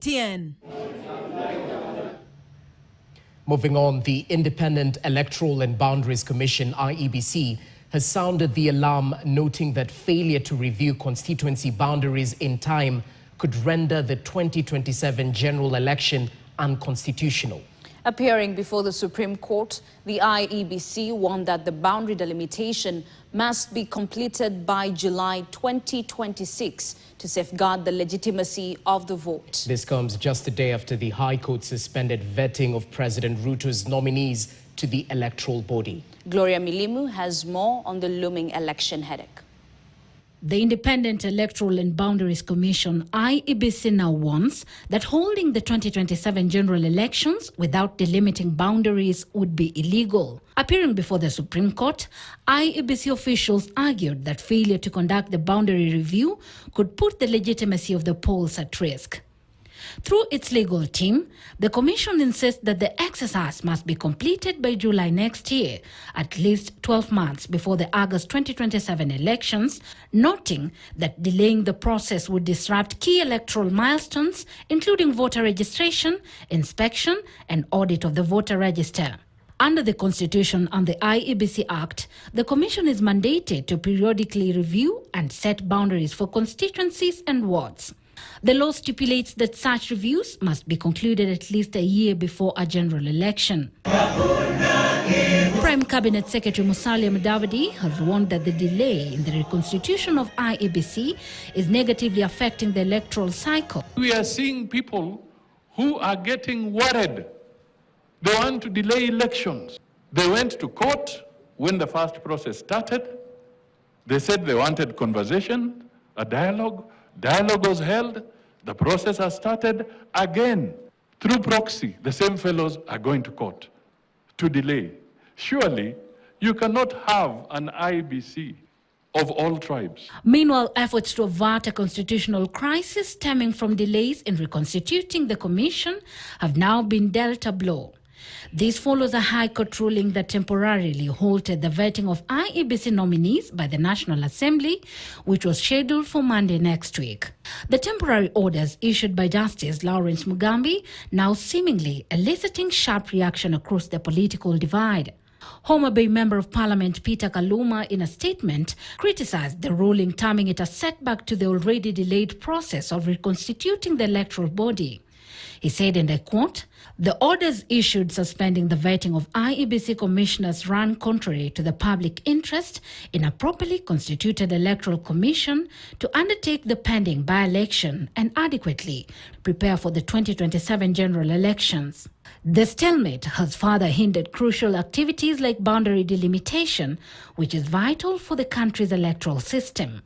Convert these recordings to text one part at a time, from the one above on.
TN. Moving on, the Independent Electoral and Boundaries Commission, IEBC, has sounded the alarm, noting that failure to review constituency boundaries in time could render the 2027 general election unconstitutional. Appearing before the Supreme Court, the IEBC warned that the boundary delimitation must be completed by July 2026 to safeguard the legitimacy of the vote. This comes just a day after the High Court suspended vetting of President Ruto's nominees to the electoral body. Gloria Milimu has more on the looming election headache. The Independent Electoral and Boundaries Commission, IEBC, now warns that holding the 2027 general elections without delimiting boundaries would be illegal. Appearing before the Supreme Court, IEBC officials argued that failure to conduct the boundary review could put the legitimacy of the polls at risk. Through its legal team, the Commission insists that the exercise must be completed by July next year, at least 12 months before the August 2027 elections, noting that delaying the process would disrupt key electoral milestones, including voter registration, inspection, and audit of the voter register. Under the Constitution and the IEBC Act, the Commission is mandated to periodically review and set boundaries for constituencies and wards. The law stipulates that such reviews must be concluded at least a year before a general election. Prime Cabinet Secretary Musalia Mudavadi has warned that the delay in the reconstitution of IEBC is negatively affecting the electoral cycle. We are seeing people who are getting worried. They want to delay elections. They went to court when the first process started. They said they wanted conversation, a dialogue. Dialogue was held, the process has started again. Through proxy, the same fellows are going to court to delay. Surely, you cannot have an IEBC of all tribes. Meanwhile, efforts to avert a constitutional crisis stemming from delays in reconstituting the commission have now been dealt a blow. This follows a High Court ruling that temporarily halted the vetting of IEBC nominees by the National Assembly, which was scheduled for Monday next week. The temporary orders issued by Justice Lawrence Mugambi now seemingly eliciting sharp reaction across the political divide. Homa Bay Member of Parliament Peter Kaluma, in a statement, criticized the ruling, terming it a setback to the already delayed process of reconstituting the electoral body. He said, and I quote, "The orders issued suspending the vetting of IEBC commissioners run contrary to the public interest in a properly constituted electoral commission to undertake the pending by-election and adequately prepare for the 2027 general elections." The stalemate has further hindered crucial activities like boundary delimitation, which is vital for the country's electoral system.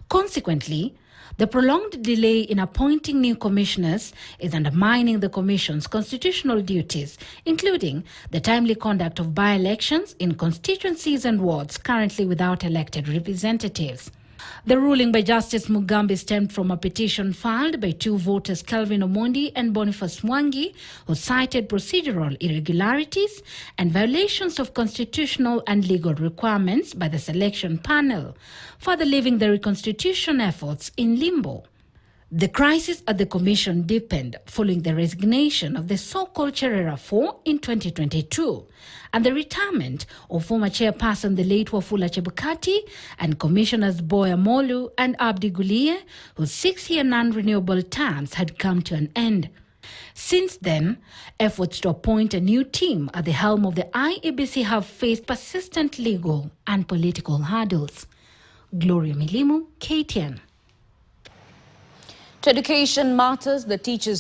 Consequently, the prolonged delay in appointing new commissioners is undermining the Commission's constitutional duties, including the timely conduct of by-elections in constituencies and wards currently without elected representatives. The ruling by Justice Mugambi stemmed from a petition filed by two voters, Kelvin Omondi and Boniface Mwangi, who cited procedural irregularities and violations of constitutional and legal requirements by the selection panel, further leaving the reconstitution efforts in limbo. The crisis at the Commission deepened following the resignation of the so-called Cherera 4 in 2022 and the retirement of former chairperson the late Wafula Chebukati and Commissioners Boya Molu and Abdi Gulie, whose 6-year non-renewable terms had come to an end. Since then, efforts to appoint a new team at the helm of the IEBC have faced persistent legal and political hurdles. Gloria Milimu, KTN. To education matters, the teachers